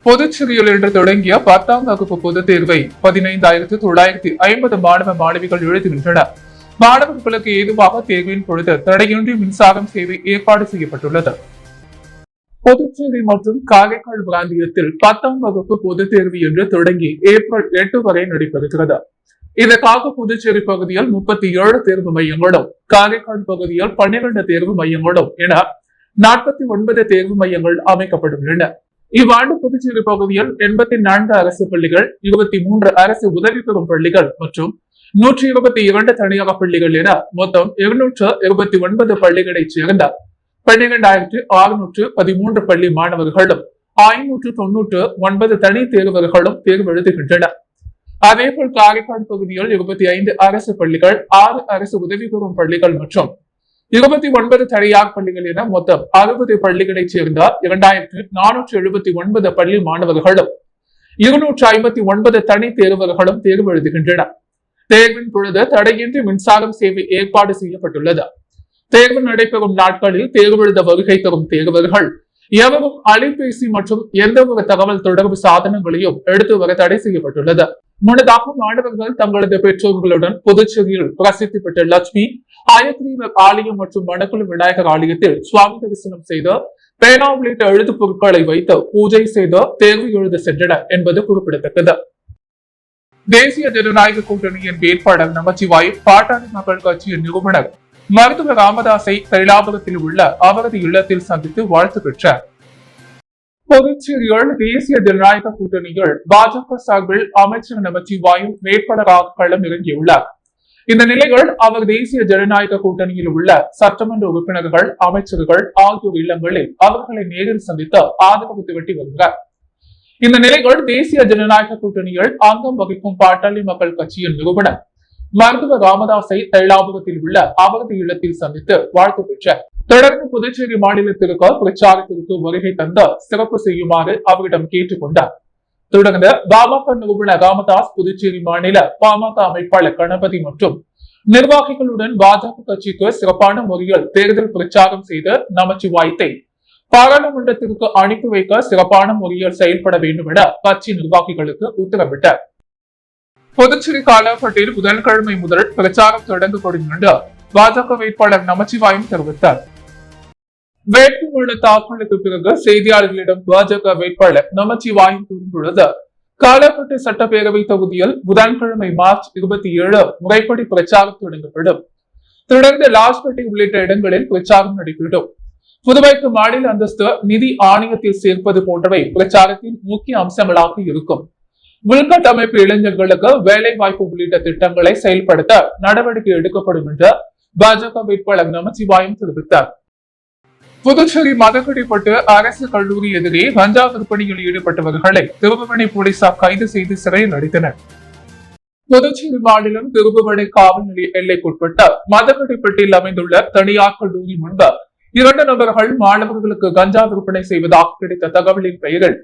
புதுச்சேரியில் இன்று தொடங்கிய 10ஆம் வகுப்பு பொதுத் தேர்வை 15,950 மாணவ மாணவிகள் எழுதுகின்றனர். மாணவர்களுக்கு ஏதுவாக தேர்வின் பொழுது தடையின்றி மின்சாரம் சேவை ஏற்பாடு செய்யப்பட்டுள்ளது. புதுச்சேரி மற்றும் காரைக்கால் பிராந்தியத்தில் 10ஆம் வகுப்பு பொதுத் தேர்வு என்று தொடங்கி ஏப்ரல் 8 வரை நடைபெறுகிறது. இதற்காக புதுச்சேரி பகுதியில் 37 தேர்வு மையங்களும், காரைக்கால் பகுதியில் 12 தேர்வு மையங்களும் என 49 தேர்வு மையங்கள் அமைக்கப்பட்டுள்ளன. இவ்வாண்டு புதுச்சேரி பகுதியில் 84 அரசு பள்ளிகள், 23 அரசு உதவி பெறும் பள்ளிகள் மற்றும் 122 தனியார் பள்ளிகள் என மொத்தம் 229 பள்ளிகளைச் சேர்ந்த 12,613 பள்ளி மாணவர்களும் 599 தனி தேர்வர்களும் தேர்வு எழுதுகின்றனர். அதேபோல் காரைக்கால் பகுதியில் 25 அரசு பள்ளிகள், 6 அரசு உதவி பெறும் பள்ளிகள் மற்றும் 29 தனியார் பள்ளிகள் என மொத்தம் 60 பள்ளிகளைச் சேர்ந்த 2,479 பள்ளி மாணவர்களும் 259 தனி தேர்வர்களும் தேர்வு எழுதுகின்றனர். தேர்வின் பொழுது தடையின்றி மின்சாரம் சேவை ஏற்பாடு செய்யப்பட்டுள்ளது. தேர்வு நடைபெறும் நாட்களில் தேர்வு எழுத வருகை தரும் தேர்வர்கள் எவரும் அலைபேசி மற்றும் எந்த ஒரு தகவல் தொடர்பு சாதனங்களையும் எடுத்து வர தடை செய்யப்பட்டுள்ளது. முன்னதாக மாணவர்கள் தங்களது பெற்றோர்களுடன் புதுச்சேரியில் பிரசித்தி பெற்ற லட்சுமி ஆயத்ரீவர் ஆலயம் மற்றும் மணக்குள விநாயகர் ஆலயத்தில் சுவாமி தரிசனம் செய்து பேனா உள்ளிட்ட எழுது பொருட்களை வைத்து பூஜை செய்து தேர்வு எழுத சென்றனர் என்பது குறிப்பிடத்தக்கது. தேசிய ஜனநாயக கூட்டணியின் வேட்பாளர் நமச்சிவாயம் பாட்டாளி மக்கள் கட்சியின் நிறுவனர் மருத்துவர் ராமதாஸை தைலாபுரத்தில் உள்ள அவரது இல்லத்தில் சந்தித்து வாழ்த்து பெற்றார். புதுச்சேரியில் தேசிய ஜனநாயக கூட்டணியில் பாஜக சார்பில் அமைச்சர் நமச்சிவாயம் வேட்பாளராக களம் இறங்கியுள்ளார். இந்த நிலையில் அவர் தேசிய ஜனநாயக கூட்டணியில் உள்ள சட்டமன்ற உறுப்பினர்கள், அமைச்சர்கள் ஆகியோர் இல்லங்களில் அவர்களை நேரில் சந்தித்து ஆதரவு திரட்டி வருகிறார். இந்த நிலையில் தேசிய ஜனநாயக கூட்டணியில் அங்கம் வகிக்கும் பாட்டாளி மக்கள் கட்சியின் நிறுவனர் மருத்துவர் ராமதாஸை தைலாபுரத்தில் உள்ள அவரது இல்லத்தில் சந்தித்து வாழ்த்து பெற்றார். தொடர்ந்து புதுச்சேரி மாநிலத்திற்கு பிரச்சாரத்திற்கு வருகை தந்து சிறப்பு செய்யுமாறு அவரிடம் கேட்டுக் கொண்டார். தொடர்ந்து பாமக நிறுவனர் ராமதாஸ் புதுச்சேரி மாநில பாமக அமைப்பாளர் கணபதி மற்றும் நிர்வாகிகளுடன் பாஜக கட்சிக்கு சிறப்பான முறையில் தேர்தல் பிரச்சாரம் செய்து நமச்சிவாயத்தை பாராளுமன்றத்திற்கு அனுப்பி வைக்க சிறப்பான முறையில் செயல்பட வேண்டும் என கட்சி நிர்வாகிகளுக்கு உத்தரவிட்டார். புதுச்சேரி காலாப்பட்டில் புதன்கிழமை முதல் பிரச்சாரம் தொடங்கப்படும் என்று பாஜக வேட்பாளர் நமச்சிவாயம் தெரிவித்தார். வேட்புமனு தாக்கலுக்கு பிறகு செய்தியாளர்களிடம் பாஜக வேட்பாளர் நமச்சிவாயம் கூறும்பொழுது, காலாப்பட்டு சட்டப்பேரவை தொகுதியில் புதன்கிழமை மார்ச் 27 முறைப்படி பிரச்சாரம் தொடங்கப்படும். தொடர்ந்து லாஸ்பேட்டை உள்ளிட்ட இடங்களில் பிரச்சாரம் நடைபெறும். புதுவைக்கு மாநில அந்தஸ்து, நிதி ஆணையத்தில் சேர்ப்பது போன்றவை பிரச்சாரத்தின் முக்கிய அம்சங்களாக இருக்கும். உள்கட்டமைப்பு இளைஞர்களுக்கு வேலை வாய்ப்பு உள்ளிட்ட திட்டங்களை செயல்படுத்த நடவடிக்கை எடுக்கப்படும் என்று பாஜக வேட்பாளர் நமச்சிவாயம் தெரிவித்தார். புதுச்சேரி மதகடிப்பட்டு அரசு கல்லூரி எதிரே கஞ்சா விற்பனையில் ஈடுபட்டவர்களை திருபுவனை போலீசார் கைது செய்து சிறையில் அடைத்தனர். புதுச்சேரி மாநிலம் திருபுவனை காவல் நிலைய எல்லைக்குட்பட்ட மதகடிப்பட்டில் அமைந்துள்ள தனியார் கல்லூரி முன்பு 2 நபர்கள் மாணவர்களுக்கு கஞ்சா விற்பனை செய்வதாக கிடைத்த தகவலின் பெயரில்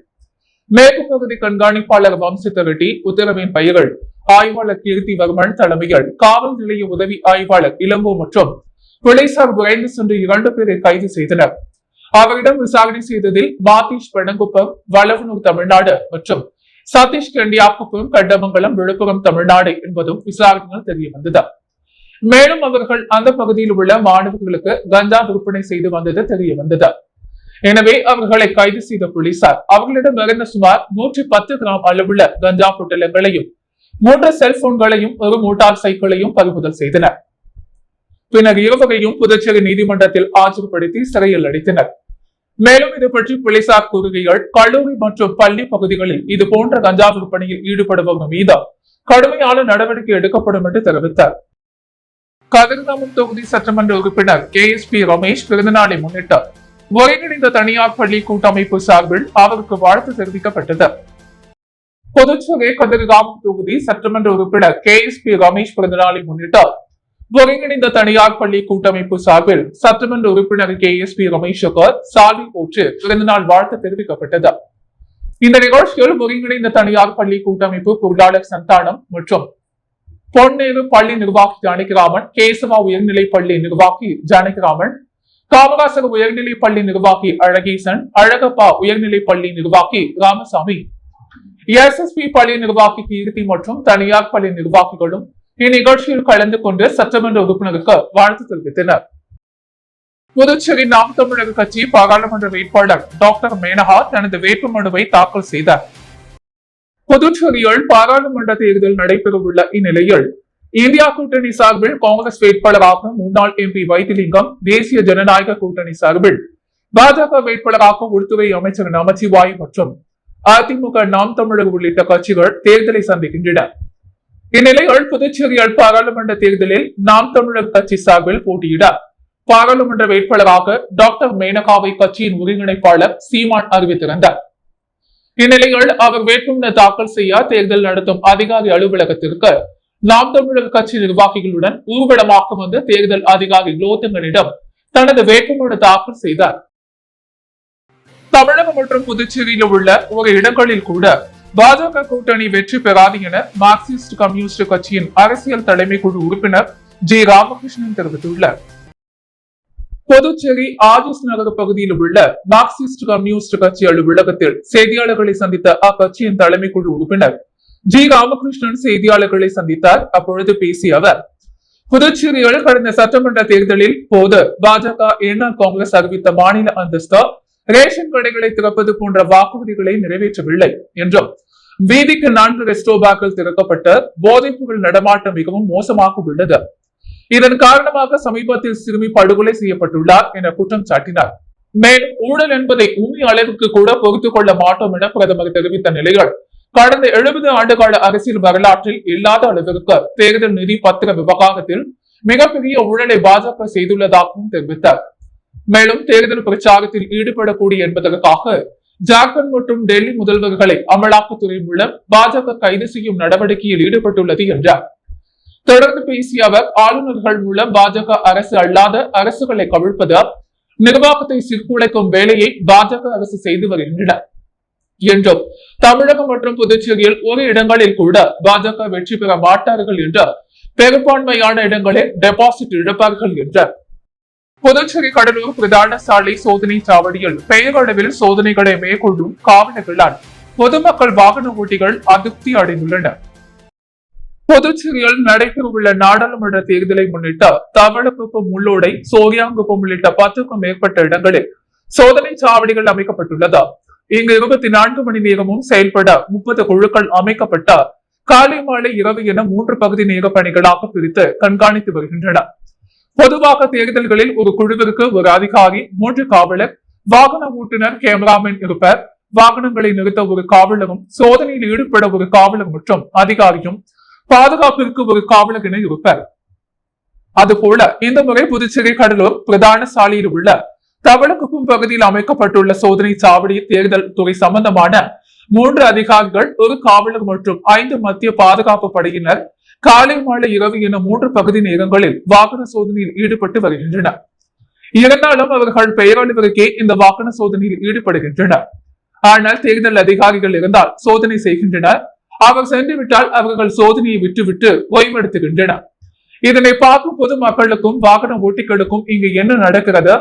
மேற்கு பகுதி கண்காணிப்பாளர் வம்சித்தரெட்டி உத்தரவின் பெயர்கள் ஆய்வாளர் கீர்த்திவர்மன் தலைமையில் காவல் நிலைய உதவி ஆய்வாளர் இளங்கோ மற்றும் போலீசார் விரைந்து சென்று 2 பேரை கைது செய்தனர். அவரிடம் விசாரணை செய்ததில் மாதீஷ் பெணங்குப்பம், வளவனூர் தமிழ்நாடு மற்றும் சதீஷ் கண்டியாக்குப்பம், கண்டமங்கலம், விழுப்புரம் தமிழ்நாடு என்பதும் விசாரணையில் தெரிய வந்தது. மேலும் அவர்கள் அந்த பகுதியில் உள்ள மாணவர்களுக்கு கஞ்சா விற்பனை செய்து வந்தது தெரிய வந்தது. எனவே அவர்களை கைது செய்த போலீசார் அவர்களிடம் இருந்த சுமார் 110 கிராம் அளவுள்ள கஞ்சா பொட்டலங்களையும் 3 செல்போன்களையும் ஒரு மோட்டார் சைக்கிளையும் பறிமுதல் செய்தனர். பின்னர் இருவரையும் புதுச்சேரி நீதிமன்றத்தில் ஆஜர்படுத்தி சிறையில் அடைத்தனர். மேலும் இது பற்றி போலீசார் கூறுகையில், கல்லூரி மற்றும் பள்ளி பகுதிகளில் இது போன்ற கஞ்சா விற்பனையில் ஈடுபடுபவர்கள் மீது கடுமையான நடவடிக்கை எடுக்கப்படும் என்று தெரிவித்தார். கதிர்காமம் தொகுதி சட்டமன்ற உறுப்பினர் KSP ரமேஷ் பிறந்தநாளை முன்னிட்டு ஒருங்கிணைந்த தனியார் பள்ளி கூட்டமைப்பு சார்பில் அவருக்கு வாழ்த்து தெரிவிக்கப்பட்டது. புதுச்சேரி கதிர்காமம் தொகுதி சட்டமன்ற உறுப்பினர் KSP ரமேஷ் பிறந்தநாளை முன்னிட்டு ஒருங்கிணைந்த தனியார் பள்ளி கூட்டமைப்பு சார்பில் சட்டமன்ற உறுப்பினர் KSP ரமேஷுக்கு சாலை போற்று பிறந்தநாள் வாழ்த்து தெரிவிக்கப்பட்டது. இந்த நிகழ்ச்சியில் ஒருங்கிணைந்த தனியார் பள்ளி கூட்டமைப்பு பொருளாளர் சந்தானம் மற்றும் பொன்னேறு பள்ளி நிர்வாகி ஜானகிராமன், கேசவா உயர்நிலை பள்ளி நிர்வாகி ஜானகிராமன், காமராசர் உயர்நிலைப் பள்ளி நிர்வாகி அழகேசன், அழகப்பா உயர்நிலைப் பள்ளி நிர்வாகி ராமசாமி, எஸ்எஸ்பி பள்ளி நிர்வாகி கீர்த்தி மற்றும் தனியார் பள்ளி நிர்வாகிகளும் இந்நிகழ்ச்சியில் கலந்து கொண்டு சட்டமன்ற உறுப்பினருக்கு வாழ்த்து தெரிவித்தனர். புதுச்சேரி நாம் தமிழர் கட்சி பாராளுமன்ற வேட்பாளர் டாக்டர் மேனகா தனது வேட்புமனுவை தாக்கல் செய்தார். புதுச்சேரியில் பாராளுமன்ற தேர்தல் நடைபெறவுள்ள இந்நிலையில் இந்தியா கூட்டணி சார்பில் காங்கிரஸ் வேட்பாளராக முன்னாள் எம்பி வைத்திலிங்கம், தேசிய ஜனநாயக கூட்டணி சார்பில் பாஜக வேட்பாளராக உள்துறை அமைச்சர் நமச்சிவாய் மற்றும் அதிமுக நாம் தமிழர் உள்ளிட்ட கட்சிகள் தேர்தலை சந்திக்கின்றன. இந்நிலையில் புதுச்சேரியில் பாராளுமன்ற தேர்தலில் நாம் தமிழர் கட்சி சார்பில் போட்டியிட பாராளுமன்ற வேட்பாளராக டாக்டர் மேனகாவை கட்சியின் ஒருங்கிணைப்பாளர் சீமான் அறிவித்திருந்தார். இந்நிலையில் அவர் வேட்புமனு தாக்கல் செய்ய தேர்தல் நடத்தும் அதிகாரி அலுவலகத்திற்கு நாம் தமிழர் கட்சி நிர்வாகிகளுடன் ஊர்வலமாக வந்து தேர்தல் அதிகாரி லோத்தங்கனிடம் தனது வேட்புமனு தாக்கல் செய்தார். தமிழகம் மற்றும் புதுச்சேரியில் உள்ள ஒரு இடங்களில் கூட பாஜக கூட்டணி வெற்றி பெறாது என மார்க்சிஸ்ட் கம்யூனிஸ்ட் கட்சியின் அரசியல் தலைமை குழு உறுப்பினர் ஜி ராமகிருஷ்ணன் தெரிவித்துள்ளார். புதுச்சேரி ஆஜிஸ் நகர் பகுதியில் உள்ள மார்க்சிஸ்ட் கம்யூனிஸ்ட் கட்சி அலுவலகத்தில் செய்தியாளர்களை சந்தித்த அக்கட்சியின் தலைமை குழு உறுப்பினர் ஜி ராமகிருஷ்ணன் செய்தியாளர்களை சந்தித்தார். அப்பொழுது பேசிய அவர், புதுச்சேரியில் கடந்த சட்டமன்ற தேர்தலில் போது பாஜக என்ஆர் காங்கிரஸ் அறிவித்த மாநில அந்தஸ்து, ரேஷன் கடைகளை திறப்பது போன்ற வாக்குறுதிகளை நிறைவேற்றவில்லை என்றும், வீதிக்கு 4 ரெஸ்டோபாக்கள் திறக்கப்பட்டு போதைப்பொருள் நடமாட்டம் மிகவும் மோசமாக உள்ளது. இதன் காரணமாக சமீபத்தில் சிறுமி படுகொலை செய்யப்பட்டுள்ளார் என குற்றம் சாட்டினார். மேலும் ஊழல் என்பதை உண்மை அளவுக்கு கூட பொறுத்துக் கொள்ள மாட்டோம் என பிரதமர் தெரிவித்த நிலையில் கடந்த 70 ஆண்டுகால அரசியல் வரலாற்றில் இல்லாத அளவிற்கு தேர்தல் நிதி பத்திர விவகாரத்தில் மிகப்பெரிய ஊழலை பாஜக செய்துள்ளதாகவும் தெரிவித்தார். மேலும் தேர்தல் பிரச்சாரத்தில் ஈடுபடக்கூடிய என்பதற்காக ஜார்க்கண்ட் மற்றும் டெல்லி முதல்வர்களை அமலாக்கத்துறை மூலம் பாஜக கைது செய்யும் நடவடிக்கையில் ஈடுபட்டுள்ளது என்றார். தொடர்ந்து பேசிய அவர், ஆளுநர்கள் மூலம் பாஜக அரசு அல்லாத அரசுகளை கவிழ்ப்பது, நிர்வாகத்தை சீர்குலைக்கும் வேலையை பாஜக அரசு செய்து வருகின்றன என்றும், தமிழகம் மற்றும் புதுச்சேரியில் ஒரு இடங்களில் கூட பாஜக வெற்றி பெற மாட்டார்கள் என்று, பெரும்பான்மையான இடங்களில் டெபாசிட் இழப்பார்கள் என்றார். புதுச்சேரி கடலூர் பிரதான சாலை சோதனை சாவடியில் பெயரளவில் சோதனைகளை மேற்கொள்ளும் காவலர்களால் பொதுமக்கள் வாகன ஓட்டிகள் அதிருப்தி அடைந்துள்ளனர். புதுச்சேரியில் நடைபெறவுள்ள நாடாளுமன்ற தேர்தலை முன்னிட்டு தவளக்குப்பம், முள்ளோடை, சோரியாங்குப்பம் உள்ளிட்ட 10க்கும் மேற்பட்ட இடங்களில் சோதனை சாவடிகள் அமைக்கப்பட்டுள்ளது. இங்கு 24 மணி நேரமும் செயல்பட 30 குழுக்கள் அமைக்கப்பட்ட காலை மாலை இரவு என 3 பகுதி நேர பணிகளாக பிரித்து கண்காணித்து வருகின்றன. பொதுவாக தேர்தல்களில் ஒரு குழுவிற்கு ஒரு அதிகாரி, 3 காவலர், வாகன ஓட்டுநர், கேமராமேன் இருப்பர், வாகனங்களை நிறுத்த ஒரு காவலரும், சோதனையில் ஈடுபட ஒரு காவலர் மற்றும் அதிகாரியும், பாதுகாப்பிற்கு ஒரு காவலர் என இருப்பர். அதுபோல இந்த முறை புதுச்சேரி கடலூர் பிரதான சாலையில் உள்ள தவளக்குப்பம் பகுதியில் அமைக்கப்பட்டுள்ள சோதனை சாவடி தேர்தல் துறை சம்பந்தமான 3 அதிகாரிகள், ஒரு காவலர் மற்றும் 5 மத்திய பாதுகாப்பு படையினர் காலை மாலை இரவு என 3 பகுதி நேரங்களில் வாகன சோதனையில் ஈடுபட்டு வருகின்றனர். இருந்தாலும் அவர்கள் பெயரளவிற்கே இந்த வாகன சோதனையில் ஈடுபடுகின்றனர். ஆனால் தேர்தல் அதிகாரிகள் இருந்தால் சோதனை செய்கின்றனர். அவர் சென்றுவிட்டால் அவர்கள் சோதனையை விட்டுவிட்டு ஓய்வெடுத்துகின்றனர். இதனை பார்க்கும் பொதுமக்களுக்கும் வாகன ஓட்டிகளுக்கும் இங்கு என்ன நடக்கிறது,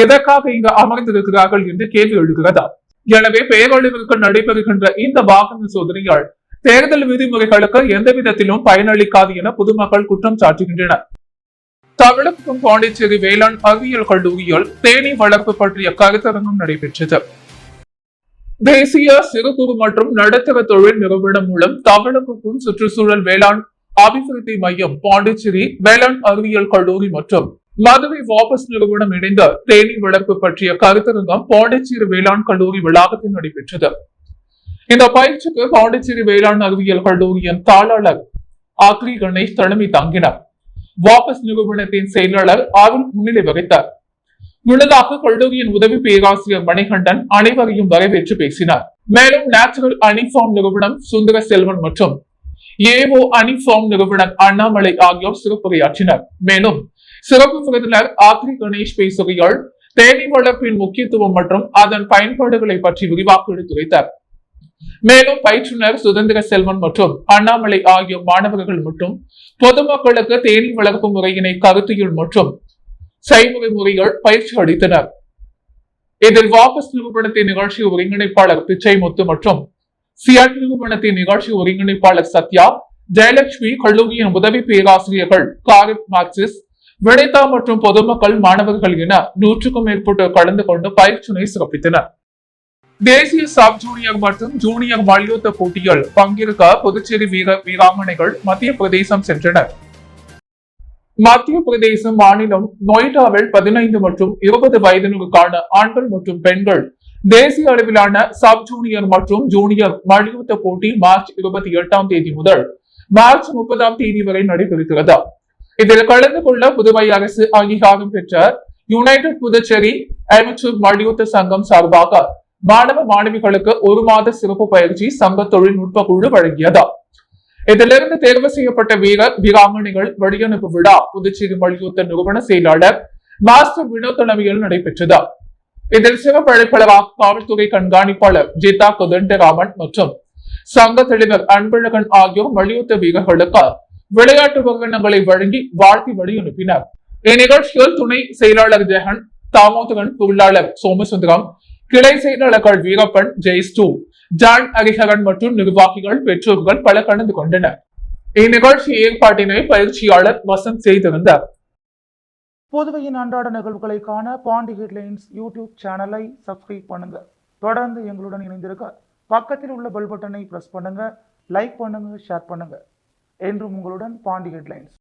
எதற்காக இங்கு அமர்ந்திருக்கிறார்கள் என்று கேள்வி எழுகிறது. எனவே பெயரளவிற்கு நடைபெறுகின்ற இந்த வாகன சோதனையால் தேர்தல் விதிமுறைகளுக்கு எந்த விதத்திலும் பயனளிக்காது என பொதுமக்கள் குற்றம் சாட்டுகின்றனர். தமிழகம் பாண்டிச்சேரி வேளாண் அறிவியல் கல்லூரியில் தேனீ வளர்ப்பு பற்றிய கருத்தரங்கம் நடைபெற்றது. தேசிய சிறு குறு மற்றும் நடுத்தர தொழில் நிறுவனம் மூலம் தமிழகத்தின் சுற்றுச்சூழல் வேளாண் அபிவிருத்தி மையம், பாண்டிச்சேரி வேளாண் அறிவியல் கல்லூரி மற்றும் மதுரை வாபஸ் நிறுவனம் இணைந்த தேனீ வளர்ப்பு பற்றிய கருத்தரங்கம் பாண்டிச்சேரி வேளாண் கல்லூரி வளாகத்தில் நடைபெற்றது. இந்த பயிற்சிக்கு பாண்டிச்சேரி வேளாண் அறிவியல் கல்லூரியின் தாளாளர் ஆக்ரி கணேஷ் தலைமை தாங்கினார். வாபஸ் நிறுவனத்தின் செயலாளர் அருண் முன்னிலை வகித்தார். முன்னதாக கல்லூரியின் உதவி பேராசிரியர் மணிகண்டன் அனைவரையும் வரவேற்று பேசினார். மேலும் நேச்சுரல் அனிஃபார்ம் நிறுவனம் சுந்தர செல்வன் மற்றும் ஏஓ அனிஃபார்ம் நிறுவனர் அண்ணாமலை ஆகியோர் சிறப்புரையாற்றினர். மேலும் சிறப்பு விருந்தினர் ஆக்ரி கணேஷ் பேசுகையால் தேனீ வளர்ப்பின் முக்கியத்துவம் மற்றும் அதன் பயன்பாடுகளை பற்றி விரிவாக எடுத்துரைத்தார். மேலும் பயிற்றுனர் சுதந்திர செல்வன் மற்றும் அண்ணாமலை ஆகிய மாணவர்கள் மற்றும் பொதுமக்களுக்கு தேனீ வளர்ப்பு முறையினை கருத்தியல் மற்றும் செய்முறை முறைகள் பயிற்சி அளித்தனர். இதில் வாபஸ் நிறுவனத்தின் நிகழ்ச்சி ஒருங்கிணைப்பாளர் பிச்சை முத்து மற்றும் சியாட் நிறுவனத்தின் நிகழ்ச்சி ஒருங்கிணைப்பாளர் சத்யா, ஜெயலட்சுமி, கல்லூரியின் உதவி பேராசிரியர்கள் காரிப் மார்க்சிஸ், வினிதா மற்றும் பொதுமக்கள், மாணவர்கள் என 100க்கும் மேற்பட்டோர் கலந்து கொண்டு பயிற்சியினை சிறப்பித்தனர். தேசிய சப் ஜூனியர் மற்றும் ஜூனியர் மல்யுத்த போட்டியில் பங்கேற்க புதுச்சேரி வீராங்கனைகள் மத்திய பிரதேசம் சென்றனர். மத்திய பிரதேசம் மாநிலம் நொய்டாவில் 15 மற்றும் 20 வயதினருக்கான ஆண்கள் மற்றும் பெண்கள் தேசிய அளவிலான சப் ஜூனியர் மற்றும் ஜூனியர் மல்யுத்த போட்டி மார்ச் 28ஆம் தேதி முதல் மார்ச் 30ஆம் தேதி வரை நடைபெறுகிறது. இதில் கலந்து கொள்ள புதுவை அரசு அங்கீகாரம் பெற்ற யுனைடெட் புதுச்சேரி அமெச்சூர் மல்யுத்த சங்கம் சார்பாக மாணவ மாணவிகளுக்கு 1 மாத சிறப்பு பயிற்சி சங்க தொழில்நுட்ப குழு வழங்கியது. இதிலிருந்து தேர்வு செய்யப்பட்ட வீராங்கனைகள் வழியனுப்பு விழா புதுச்சேரி மல்யுத்த நிறுவன செயலாளர் மாஸ்டர் வினோத் தலைமையில் நடைபெற்றது. இதில் சிறப்பு அழைப்பாளராக காவல்துறை கண்காணிப்பாளர் ஜிதா குதண்டராமன் மற்றும் சங்க தலைவர் அன்பழகன் ஆகியோர் மல்யுத்த வீரர்களுக்கு விளையாட்டு உபகரணங்களை வழங்கி வாழ்த்தி வழியனுப்பினர். இந்நிகழ்ச்சியில் துணை செயலாளர் ஜெகன், தாமோதரன், பொருளாளர் சோமசுந்தரம், கிளை செயலாளர்கள் வீரப்பன், ஜெய்ஸ்டூ, ஜான் ஹரிஹரன் மற்றும் நிர்வாகிகள், பெற்றோர்கள் பல கலந்து கொண்டனர். இந்நிகழ்ச்சி ஏற்பாட்டினை பயிற்சியாளர் வசந்த் செய்திருந்தார். புதுவையின் அன்றாட நிகழ்வுகளை காண பாண்டி ஹெட்லைன்ஸ் யூடியூப் சேனலை சப்ஸ்கிரைப் பண்ணுங்க. தொடர்ந்து எங்களுடன் இணைந்திருக்க பக்கத்தில் உள்ள பெல் பட்டனை பிரஸ் பண்ணுங்க. லைக் பண்ணுங்க, ஷேர் பண்ணுங்க. என்றும் உங்களுடன் பாண்டி ஹெட்லைன்ஸ்.